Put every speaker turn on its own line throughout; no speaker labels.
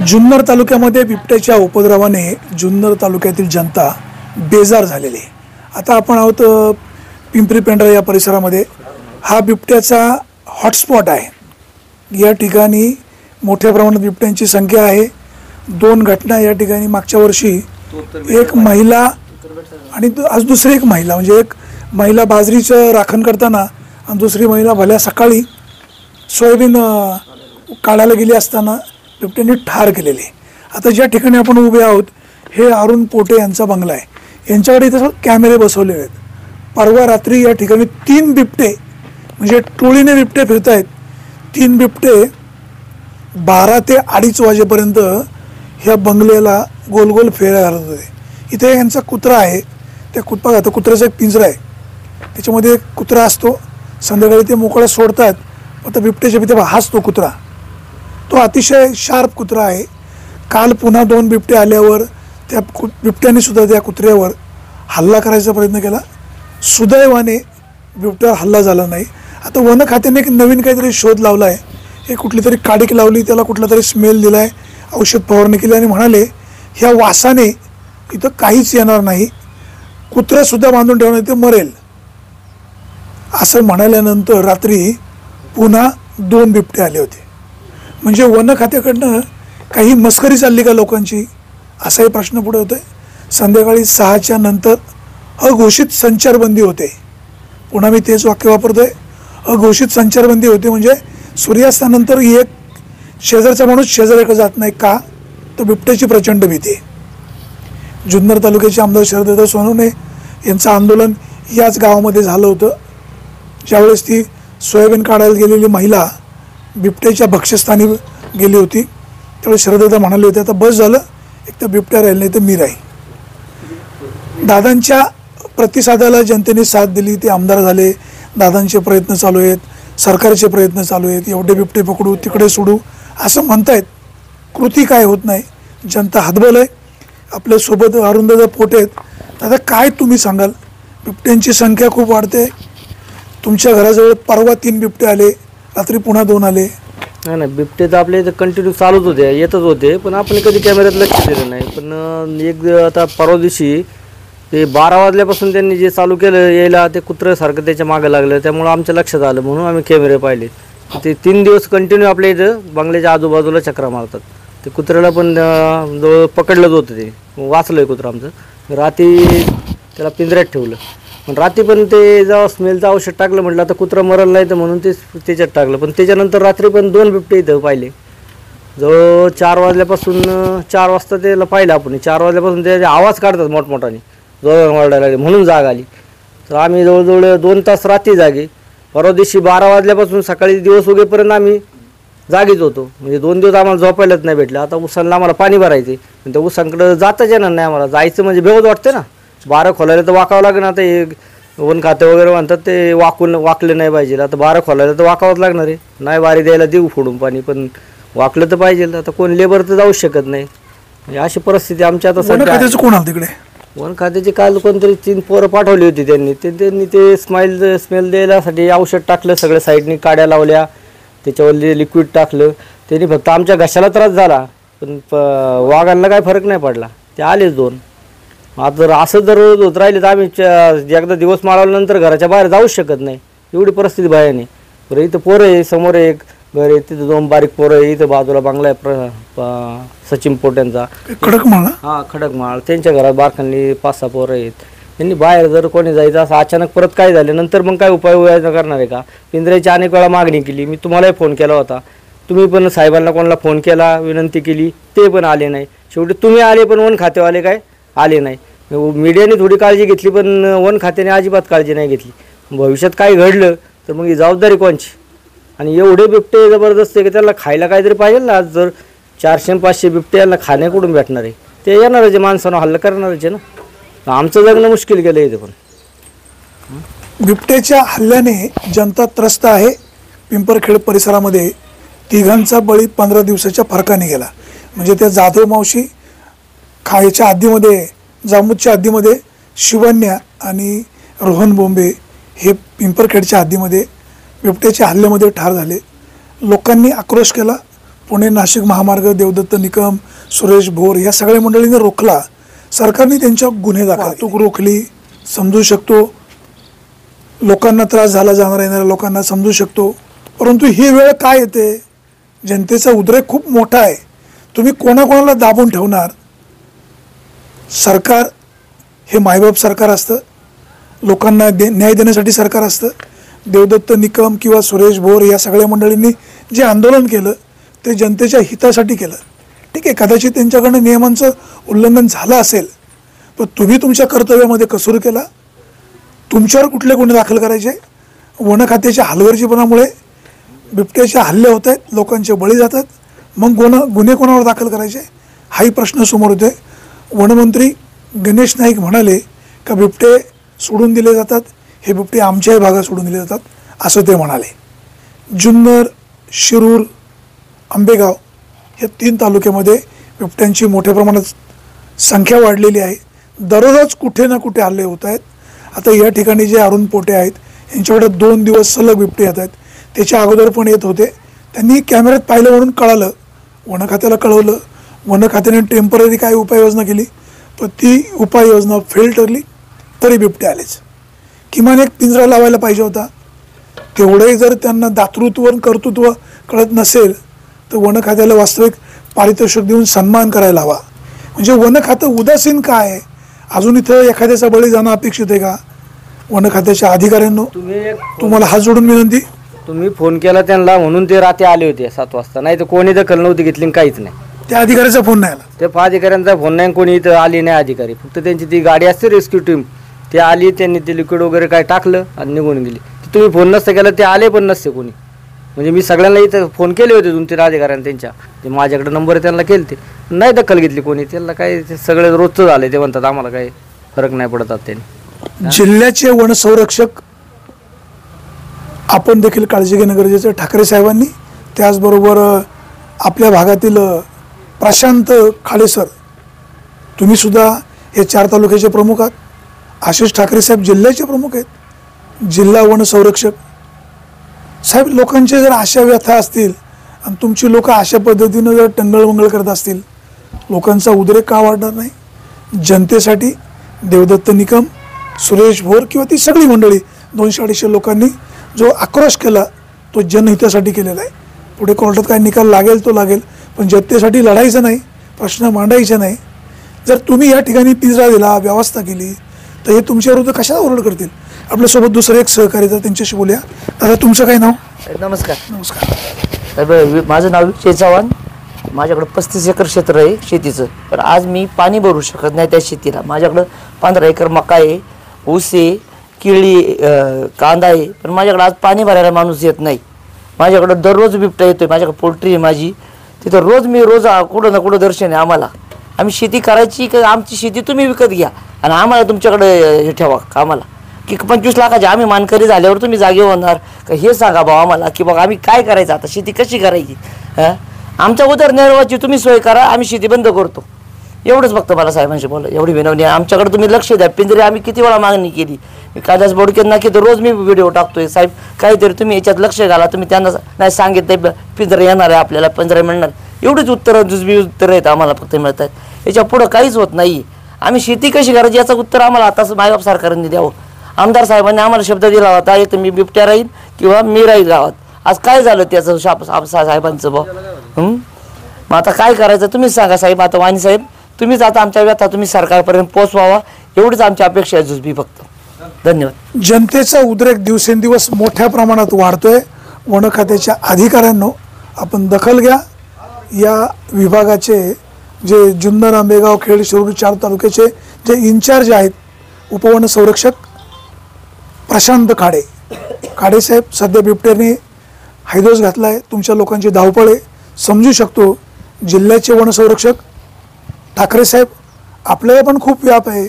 जुन्नर तालुक्यामध्ये बिबट्याच्या उपद्रवाने जुन्नर तालुक्यातील जनता बेजार झालेली आहे। आता आपण आहोत पिंपरी पेंढरा या परिसरामध्ये। हा बिबट्याचा हॉटस्पॉट आहे। या ठिकाणी मोठ्या प्रमाणात बिबट्यांची संख्या आहे। दोन घटना या ठिकाणी मागच्या वर्षी एक महिला आणि आज दुसरी एक महिला, म्हणजे एक महिला बाजरीचं राखण करताना आणि दुसरी महिला भल्या सकाळी सोयाबीन काढायला गेली असताना बिबट्याने ठार केलेली। आता ज्या ठिकाणी आपण उभे आहोत हे अरुण पोटे यांचा बंगला आहे। यांच्याकडे इथे कॅमेरे बसवले आहेत। परवा रात्री या ठिकाणी 3 बिबटे, म्हणजे टोळीने बिबटे फिरत आहेत। 3 बिबटे 12 ते 2:30 वाजेपर्यंत ह्या बंगल्याला गोल गोल फेऱ्या घालत होते। इथे यांचा कुत्रा आहे, त्या कुत्र्याचा एक पिंजरा आहे, त्याच्यामध्ये एक कुत्रा असतो। संध्याकाळी ते मोकळा सोडतात, आता बिबट्याच्या भीती हाच तो कुत्रा, तो अतिशय शार्प कुत्रा आहे। काल पुन्हा 2 बिबटे आल्यावर त्या बिबट्याने सुद्धा त्या कुत्र्यावर हल्ला करायचा प्रयत्न केला। सुदैवाने बिबट्यावर हल्ला झाला नाही। आता वन खात्याने एक नवीन काहीतरी शोध लावला आहे। हे कुठली तरी काडिक लावली, त्याला कुठला तरी स्मेल दिला आहे, औषध फवारणी केली आणि म्हणाले ह्या वासाने इथं काहीच येणार नाही, कुत्र्यासुद्धा बांधून ठेवणं ते मरेल, असं म्हणाल्यानंतर रात्री पुन्हा 2 बिबटे आले होते। म्हणजे वन खात्याकडनं काही मस्करी चालली का लोकांची, असाही प्रश्न पुढे होतोय। संध्याकाळी 6च्या नंतर अघोषित संचारबंदी होते। पुन्हा मी तेच वाक्य वापरतोय, अघोषित संचारबंदी होते। म्हणजे सूर्यास्तानंतर एक शेजारचा माणूस शेजाऱ्याकडे जात नाही का, तर बिबट्याची प्रचंड भीती आहे। जुन्नर तालुक्याचे आमदार शरददादा सोनवणे यांचं आंदोलन याच गावामध्ये झालं होतं। ज्यावेळेस ती सोयाबीन काढायला गेलेली महिला बिबट्याच्या भक्ष्यस्थानी गेली होती, त्यावेळेस शरददादा म्हणाले होते आता बस झालं, एक तर बिबट्या राहील नाही तर मी राहील। दादांच्या प्रतिसादाला जनतेने साथ दिली, ते आमदार झाले। दादांचे प्रयत्न चालू आहेत, सरकारचे प्रयत्न चालू आहेत, एवढे बिबटे पकडू तिकडे सोडू असं म्हणतायत, कृती काय होत नाही। जनता हतबल आहे। आपल्यासोबत अरुणदादा पोटे आहेत। दादा काय तुम्ही सांगाल, बिबट्यांची संख्या खूप वाढते। तुमच्या घराजवळ परवा 3 बिबटे आले, रात्री पुन्हा 2 आले।
नाही बिबटे तर आपल्या इथं कंटिन्यू चालूच होते, येतच होते, पण आपण कधी कॅमेऱ्यात लक्ष दिलं नाही। पण एक आता परवा दिवशी ते 12 वाजल्यापासून त्यांनी जे चालू केलं यायला, ते कुत्र्यासारखं त्याच्या मागं लागलं, त्यामुळं आमच्या लक्षात आलं, म्हणून आम्ही कॅमेरे पाहिले। ते 3 दिवस कंटिन्यू आपल्या इथं बंगल्याच्या आजूबाजूला चक्रा मारतात। ते कुत्र्याला पण जवळ पकडलंच होतं, ते वाचलं आहे कुत्रं आमचं। रात्री त्याला पिंजऱ्यात ठेवलं, पण रात्री पण ते जेव्हा स्मेलचं औषध टाकलं, म्हटलं आता कुत्रा मरल नाही तर म्हणून ते त्याच्यात टाकलं। पण त्याच्यानंतर रात्री पण 2 बिबटे इथं पाहिले। जवळ 4 वाजल्यापासून 4 वाजता त्याला पाहिलं आपण, 4 वाजल्यापासून ते आवाज काढतात मोठमोठाने, जोरात ओरडायला लागले, म्हणून जाग आली। तर आम्ही जवळजवळ 2 तास रात्री जागे। परवा दिवशी 12 वाजल्यापासून सकाळी दिवस उगेपर्यंत आम्ही जागीच होतो, म्हणजे 2 दिवस आम्हाला झोपायलाच नाही भेटलं। आता उसांना आम्हाला पाणी भरायचे, पण त्या उसांकडं जाताच येणार नाही आम्हाला, जायचं म्हणजे बेवच वाटते ना। 12 खोलायला तर वाकावं लागेल। आता हे वन खाते वगैरे म्हणतात ते वाकले नाही पाहिजे, आता 12 खोलायला तर वाकावंच लागणार आहे। नाही वारी द्यायला देऊ फोडून पाणी, पण वाकलं तर पाहिजे। आता कोण लेबर तर जाऊच शकत नाही, म्हणजे अशी परिस्थिती आमच्या आता सध्या।
कोण आलं तिकडे?
वन खात्याची काल कोणतरी 3 पोरं पाठवली होती त्यांनी ते स्मेल द्यायलासाठी औषध टाकलं, सगळ्या साईडनी काड्या लावल्या, त्याच्यावर लिक्विड टाकलं। त्यांनी फक्त आमच्या घशाला त्रास झाला, पण वाघांना काय फरक नाही पडला, ते आलेच 2। आता जर असं जर रोज होत राहिले तर आम्ही एकदा दिवस माळवल्यानंतर घराच्या बाहेर जाऊच शकत नाही, एवढी परिस्थिती भयाने। बरं इथं पोरं आहे, समोर एक घर आहे, तिथं 2 बारीक पोरं आहे, इथं बाजूला बंगला आहे सचिन पोट्यांचा,
खडकमाळ।
हां खडकमाळ, त्यांच्या घरात बारखांनी 5-6 पोरं आहेत। त्यांनी बाहेर जर कोणी जायचं असं अचानक परत काय झालं नंतर मग काय उपाय करणार आहे का? पिंजऱ्याची अनेक वेळा मागणी केली, मी तुम्हालाही फोन केला होता, तुम्ही पण साहेबांना कोणाला फोन केला, विनंती केली, ते पण आले नाही। शेवटी तुम्ही आले पण वन खातेवाले काय आले नाही। मीडियाने थोडी काळजी घेतली, पण वन खात्याने अजिबात काळजी नाही घेतली। भविष्यात काय घडलं तर मग ही जबाबदारी कोणची? आणि एवढे बिबटे जबरदस्त आहे की त्याला खायला काहीतरी पाहिजे ना। आज जर 400-500 बिबटे यांना खाण्याकडून भेटणार आहे, ते येणारच आहे, माणसानं हल्ला करणारच आहे ना। आमचं जगणं मुश्किल केलं इथे। पण
बिबट्याच्या हल्ल्याने जनता त्रस्त आहे। पिंपरखेड परिसरामध्ये 3घांचा बळी 15 दिवसाच्या फरकाने गेला। म्हणजे त्या जाधव मावशी खायच्या हद्दीमध्ये, जामूदच्या हद्दीमध्ये शिवन्या आणि रोहन बोंबे हे पिंपरखेडच्या हद्दीमध्ये बिबट्याच्या हल्ल्यामध्ये ठार झाले। लोकांनी आक्रोश केला, पुणे नाशिक महामार्ग देवदत्त निकम, सुरेश भोर या सगळ्या मंडळींनी रोखला. सरकारने त्यांच्या गुन्हे दाखल, वाहतूक रोखली, समजू शकतो. लोकांना त्रास झाला, जाणाऱ्या येणाऱ्या लोकांना समजू शकतो. परंतु ही वेळ काय येते? जनतेचा उद्रेक खूप मोठा आहे. तुम्ही कोणाकोणाला दाबून ठेवणार? सरकार हे मायबाप सरकार असतं, लोकांना न्याय देण्यासाठी सरकार असतं. देवदत्त निकम किंवा सुरेश भोर या सगळ्या मंडळींनी जे आंदोलन केलं ते जनतेच्या हितासाठी केलं. ठीक आहे, कदाचित त्यांच्याकडनं नियमांचं उल्लंघन झालं असेल, पण तुम्ही तुमच्या कर्तव्यामध्ये कसूर केला. तुमच्यावर कुठले गुन्हे दाखल करायचे? वन खात्याच्या हलगर्जीपणामुळे बिबट्याचे हल्ले होत आहेत, लोकांचे बळी जातात, मग गुन्हे कोणावर दाखल करायचे? हाही प्रश्न समोर होते. वनमंत्री गणेश नाईक म्हणाले का बिबटे सोडून दिले जातात, हे बिबटे आमच्याही भागात सोडून दिले जातात असं ते म्हणाले. जुन्नर, शिरूर, आंबेगाव या 3 तालुक्यामध्ये बिबट्यांची मोठ्या प्रमाणात संख्या वाढलेली आहे. दररोज कुठे ना कुठे हल्ले होत आहेत. आता या ठिकाणी जे अरुण पोटे आहेत यांच्याकडे 2 दिवस सलग बिबटे येत आहेत. त्याच्या अगोदर पण येत होते. त्यांनी कॅमेऱ्यात पाहिलं म्हणून कळालं, वन खात्याला कळवलं. वन खात्याने टेम्पररी काय उपाययोजना केली, पण ती उपाययोजना फेल ठरली. तरी बिबटे आलेच. किमान एक पिंजरा लावायला पाहिजे होता. तेवढंही जर त्यांना दातृत्व आणि कर्तृत्व कळत नसेल तर वन खात्याला वास्तविक पारितोषिक देऊन सन्मान करायला हवा. म्हणजे वन खातं उदासीन का आहे? अजून इथं एखाद्याचा बळी जाणं अपेक्षित आहे का? वन खात्याच्या अधिकाऱ्यांनो, तुम्हाला हात जोडून विनंती.
तुम्ही फोन केला त्यांना म्हणून ते रात्री आले होते 7 वाजता, नाही तर कोणी दखल नव्हती घेतली, काहीच नाही.
त्या अधिकाऱ्याचा फोन नाही आला?
त्या अधिकाऱ्यांचा फोन नाही, कोणी इथं आली नाही अधिकारी. फक्त त्यांची ती गाडी असते रेस्क्यू टीम, ते आली, त्यांनी ते लिक्विड वगैरे काय टाकलं आणि निघून गेली. तुम्ही फोन नसतं केला, ते आले पण नसते कोणी. म्हणजे मी सगळ्यांना इथं फोन केले होते 2-3 अधिकाऱ्यांना, त्यांच्या ते माझ्याकडे नंबर आहे त्यांना केले, ते नाही दखल घेतली कोणी. त्यांना काय ते सगळे रोजचं झाले, ते म्हणतात आम्हाला काही फरक नाही पडतात. त्यांनी
जिल्ह्याचे वनसंरक्षक आपण देखील काळजी घेणं गरजेचं आहे. ठाकरे साहेबांनी, त्याचबरोबर आपल्या भागातील प्रशांत खाडे सर, तुम्ही सुद्धा हे 4 तालुक्याचे प्रमुख आहात. आशिष ठाकरे साहेब जिल्ह्याचे प्रमुख आहेत, जिल्हा वनसंरक्षक साहेब. लोकांचे जर अशा व्यथा असतील आणि तुमची लोक अशा पद्धतीनं जर टंगळमंगळ करत असतील, लोकांचा उद्रेक का वाढणार नाही? जनतेसाठी देवदत्त निकम, सुरेश भोर किंवा ती सगळी मंडळी 200-250 लोकांनी जो आक्रोश केला तो जनहितासाठी केलेला आहे. पुढे कोर्टात काय निकाल लागेल तो लागेल, पण जनतेसाठी लढायचं नाही, प्रश्न मांडायचे नाही. जर तुम्ही या ठिकाणी पिंजरा दिला, व्यवस्था केली, तर हे तुमच्या विरुद्ध कशाला ओरड करतील? आपल्यासोबत दुसरे एक सहकारी तर त्यांच्याशी बोलूया. दादा, तुमचं काय नाव?
नमस्कार.
नमस्कार.
माझं नाव विजय चव्हाण. माझ्याकडं 35 एकर क्षेत्र आहे शेतीचं, पण आज मी पाणी भरू शकत नाही त्या शेतीला. माझ्याकडं 15 एकर मका आहे, ऊस आहे, केळी, कांदा आहे, पण माझ्याकडे आज पाणी भरायला माणूस येत नाही. माझ्याकडं दररोज बिबटा येतोय. माझ्याकडे पोल्ट्री आहे माझी, तिथं रोज कुठं ना कुठं दर्शन आहे आम्हाला. आम्ही शेती करायची की आमची शेती तुम्ही विकत घ्या आणि आम्हाला तुमच्याकडे हे ठेवा कामाला, की 25 लाखाचे आम्ही मानकरी झाल्यावर तुम्ही जागे होणार का हे सांगा भाऊ आम्हाला, की बघा आम्ही काय करायचं आता, शेती कशी करायची. आमच्या उदरनिर्वाहाची तुम्ही सोय करा, आम्ही शेती बंद करतो. एवढंच फक्त मला साहेबांशी बोला, एवढी विनवणी आहे. आमच्याकडे तुम्ही लक्ष द्या. पिंजरे आम्ही किती वेळा मागणी केली, कादाच बोडकेत ना की रोज मी व्हिडिओ टाकतोय. साहेब काहीतरी तुम्ही याच्यात लक्ष घाला. तुम्ही त्यांना नाही सांगितलं पिंजरे येणार आहे आपल्याला, पिंजरे मिळणार, एवढीच उत्तरं आहेत आम्हाला फक्त मिळत आहेत. याच्या पुढं काहीच होत नाही. आम्ही शेती कशी करायची याचं उत्तर आम्हाला आताच मायबाप सरकारने द्यावं. आमदार साहेबांनी आम्हाला शब्द दिला होता, एक तर मी बिबट्या राहील किंवा मी राहील गावात. आज काय झालं त्याचं साहेबांचं भाऊ? मग आता काय करायचं तुम्हीच सांगा साहेब. आता वाणी साहेब तुम्हीच आता आमच्या व्यथा तुम्ही सरकारपर्यंत पोहोचवावा, एवढीच आमची अपेक्षा आहे जुजबी फक्त. धन्यवाद.
जनतेचा उद्रेक दिवसेंदिवस मोठ्या प्रमाणात वाढतोय. वन खात्याच्या अधिकाऱ्यांनो, आपण दखल घ्या. या विभागाचे जे जुन्नर, आंबेगाव, खेड, शिरूर 4 तालुक्याचे जे इन्चार्ज आहेत, उपवन संरक्षक प्रशांत खाडे साहेब, सध्या बिबट्याने हैदोस घातला आहे. तुमच्या लोकांची धावपळ आहे, समजू शकतो. जिल्ह्याचे वनसंरक्षक ठाकरे साहेब, आपल्याला पण खूप व्याप आहे.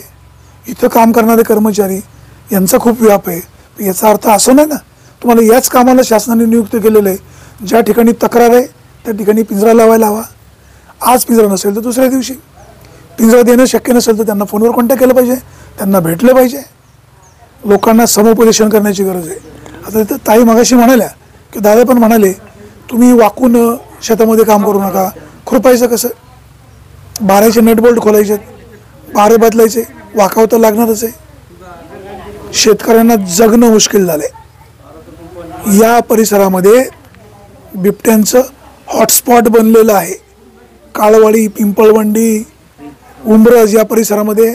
इथं काम करणारे कर्मचारी यांचा खूप व्याप आहे. याचा अर्थ असं नाही ना तुम्हाला याच कामाला शासनाने नियुक्त केलेलं आहे. ज्या ठिकाणी तक्रार आहे त्या ठिकाणी पिंजरा लावायला हवा. आज पिंजरा नसेल तर दुसऱ्या दिवशी पिंजरा देणं शक्य नसेल तर त्यांना फोनवर कॉन्टॅक्ट केलं पाहिजे, त्यांना भेटलं पाहिजे. लोकांना समुपदेशन करण्याची गरज आहे. आता इथं ताई मगाशी म्हणाल्या की दादा पण म्हणाले तुम्ही वाकून शेतामध्ये काम करू नका. खुरपायचं कसं? बाराचे नट बोल्ट खोलायचे, बारे बदलायचे, वाकावं तर लागणारच आहे. शेतकऱ्यांना जगणं मुश्किल झालंय. या परिसरामध्ये बिबट्यांचं हॉटस्पॉट बनलेलं आहे. काळवाडी, पिंपळवंडी, उंबरज या परिसरामध्ये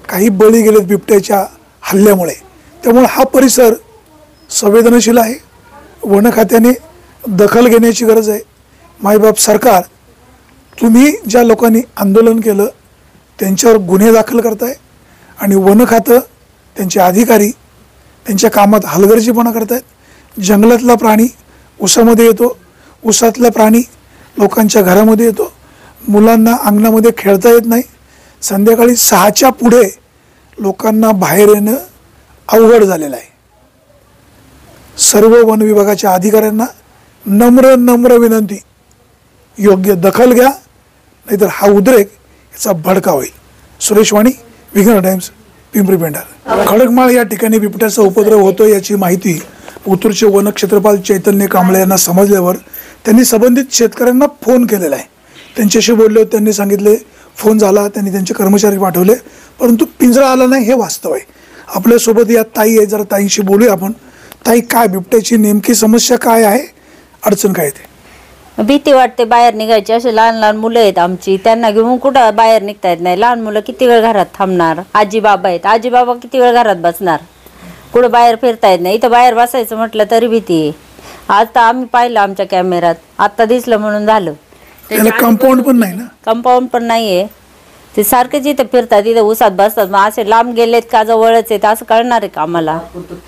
काही बळी गेलेत बिबट्याच्या हल्ल्यामुळे. त्यामुळे हा परिसर संवेदनशील आहे. वन खात्याने दखल घेण्याची गरज आहे. मायबाप सरकार, तुम्ही ज्या लोकांनी आंदोलन केलं त्यांच्यावर गुन्हे दाखल करताय आणि वन खातं, त्यांचे अधिकारी त्यांच्या कामात हलगर्जीपणा करतायत. जंगलातला प्राणी उसामध्ये येतो, उसातला प्राणी लोकांच्या घरामध्ये येतो, मुलांना अंगणामध्ये खेळता येत नाही. संध्याकाळी 6च्या पुढे लोकांना बाहेर येणं अवघड झालेलं आहे. सर्व वन विभागाच्या अधिकाऱ्यांना नम्र विनंती, योग्य दखल घ्या, नाहीतर हा उद्रेक याचा भडका होईल. सुरेश वाणी, विघ्न टाइम्स, पिंपरी पेंढार. खडकमाळ या ठिकाणी बिबट्याचा उपद्रव होतो याची माहिती उतूरचे वन क्षेत्रपाल चैतन्य कांबळे यांना समजल्यावर त्यांनी संबंधित शेतकऱ्यांना फोन केलेला आहे. त्यांच्याशी बोलले, त्यांनी सांगितले फोन झाला, त्यांनी त्यांचे कर्मचारी पाठवले, परंतु पिंजरा आला नाही हे वास्तव आहे. आपल्यासोबत या ताई आहे, जरा ताईंशी बोलूया आपण. ताई, काय बिबट्याची नेमकी समस्या काय आहे, अडचण काय येते?
भीती वाटते बाहेर निघायची. असे लहान लहान मुलं आहेत आमची, त्यांना घेऊन कुठं बाहेर निघता येत नाही. लहान मुलं किती वेळ घरात थांबणार? आजी बाबा आहेत, आजी बाबा किती वेळ घरात बसणार? कुठं बाहेर फिरता येत नाही. इथं बाहेर बसायचं म्हटलं तरी भीती आहे. आता आम्ही पाहिलं आमच्या कॅमेऱ्यात, आता दिसलं म्हणून झालं.
त्याला कंपाऊंड पण नाही ना?
कंपाऊंड पण नाहीये. ते सारखेच इथं फिरतात, इथं उसात बसतात. मग असे लांब गेलेत का जवळच आहेत असं कळणार आहे का आम्हाला?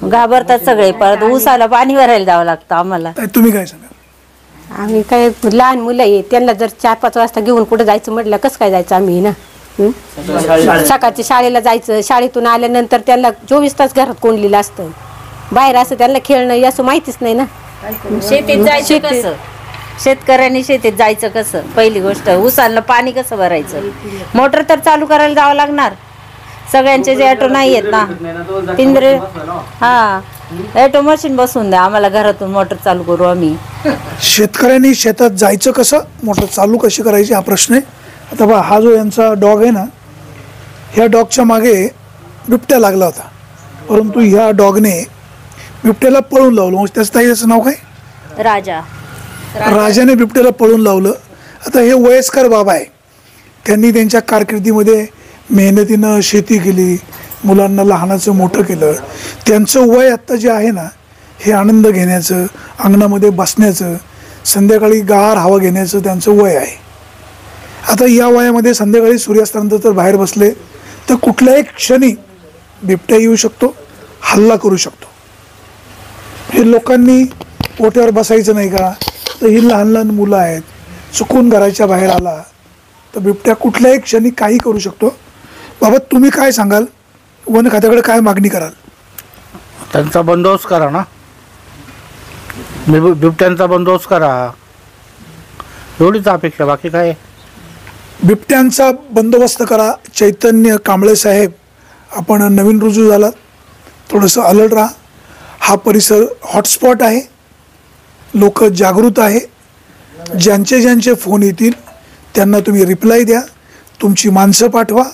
घाबरतात सगळे. परत उसाला पाणी भरायला जावं लागतं आम्हाला.
ताई, तुम्ही काय सांगा?
आम्ही काय लहान मुलं आहे, त्यांना जर 4-5 वाजता घेऊन कुठं जायचं म्हटलं कसं काय जायचं आम्ही ना? सकाळच्या शाळेला जायचं, शाळेतून आल्यानंतर त्यांना 24 तास घरात कोंडलेलं असतं. बाहेर असं त्यांना खेळणं असं माहितीच नाही ना.
शेतीत जायचं कसं? शेतकऱ्यांनी शेतीत जायचं कसं? पहिली गोष्ट, उसाला पाणी कसं भरायचं? मोटर तर चालू करायला जावं लागणार. सगळ्यांचे जे ऑटो नाही आहेत ना, पिंजरे. हा, ऑटो मशीन बसून द्या आम्हाला, घरातून मोटर चालू करू आम्ही.
शेतकऱ्यांनी शेतात जायचं कसं, मोटर चालू कशी करायची हा प्रश्न आहे. आता बघा, हा जो यांचा डॉग आहे ना, ह्या डॉगच्या मागे बिबट्या लागला होता, परंतु ह्या डॉगने बिबट्याला पळून लावलं. म्हणजे त्याचं ताईचं नाव काय?
राजा.
राजाने बिबट्याला पळून लावलं. आता हे वयस्कर बाबा आहे, त्यांनी त्यांच्या कारकिर्दीमध्ये मेहनतीनं शेती केली, मुलांना लहानाचं मोठं केलं. त्यांचं वय आत्ता जे आहे ना, हे आनंद घेण्याचं, अंगणामध्ये बसण्याचं, संध्याकाळी गार हवा घेण्याचं त्यांचं वय आहे. आता या वयामध्ये संध्याकाळी सूर्यास्तानंतर तर बाहेर बसले तर कुठल्याही क्षणी बिबट्या येऊ शकतो, हल्ला करू शकतो. हे लोकांनी पोट्यावर बसायचं नाही का? तर ही लहान लहान मुलं आहेत, चुकून घराच्या बाहेर आला तर बिबट्या कुठल्याही क्षणी काही करू शकतो. बाबा, तुम्ही काय सांगाल? वन खात्याकडे काय मागणी कराल?
त्यांचा बंदोबस्त करा ना, बिबट्यांचा बंदोबस्त करा, एवढीच अपेक्षा, बाकी काय?
बिबट्यांचा बंदोबस्त करा. चैतन्य कांबळे साहेब, आपण नवीन रुजू झालात, थोडंसं अलर्ट राहा. हा परिसर हॉटस्पॉट आहे, लोक जागृत आहे. ज्यांचे फोन येतील त्यांना तुम्ही रिप्लाय द्या, तुमची माणसं पाठवा.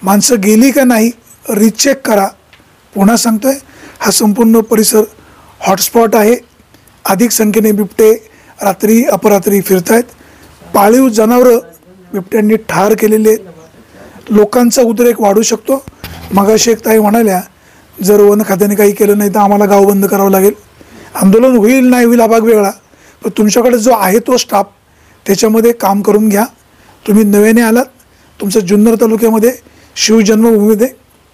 माणसं गेली का नाही रिचेक करा. पुन्हा सांगतोय, हा संपूर्ण परिसर हॉटस्पॉट आहे. अधिक संख्येने बिबटे रात्री अपरात्री फिरत आहेत. पाळीव जनावरं बिबट्यांनी ठार केलेले आहेत. लोकांचा उद्रेक वाढू शकतो. मगाशी एक ताई म्हणाल्या, जर वन खात्याने काही केलं नाही तर आम्हाला गाव बंद करावं लागेल. आंदोलन होईल नाही होईल हा भाग वेगळा, पण तुमच्याकडे जो आहे तो स्टाफ, त्याच्यामध्ये काम करून घ्या. तुम्ही नव्याने आलात, तुमचं जुन्नर तालुक्यामध्ये शिवजन्मभूमीमध्ये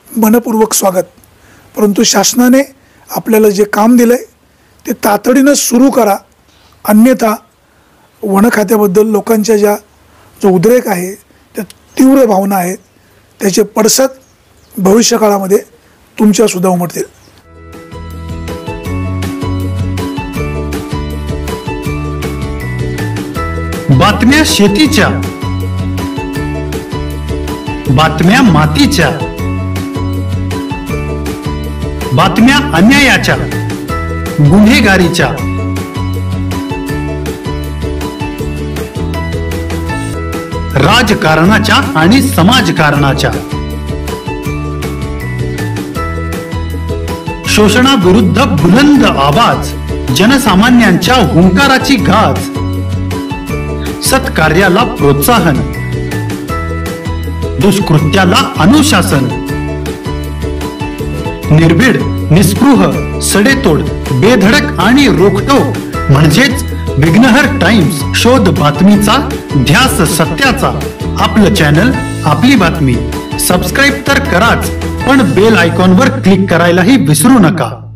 मनपूर्वक स्वागत. परंतु शासनाने आपल्याला जे काम दिलं आहे ते तातडीनं सुरू करा. अन्यथा वन खात्याबद्दल लोकांच्या जो उद्रेक आहे, त्या तीव्र भावना आहेत, त्याचे पडसाद भविष्यकाळामध्ये तुमच्यासुद्धा उमटतील.
बातम्या शेतीच्या, बातम्या मातीच्या, बातम्या अन्यायाच्या, गुन्हेगारीच्या, राजकारणाच्या आणि समाजकारणाच्या. शोषणाविरुद्ध बुलंद आवाज, जनसामान्यांच्या हुंकाराची गाज, सत्कार्याला प्रोत्साहन, दुष्कृत्याला अनुशासन, निर्भीड, निस्पृह, सडेतोड, बेधडक आणि रोखटोक म्हणजेच विघ्नहर टाइम्स. शोध बातमीचा, ध्यास सत्याचा. आपलं चॅनल, आपली बातमी. सबस्क्राईब तर कराच, पण बेल आयकॉनवर क्लिक करायलाही विसरू नका.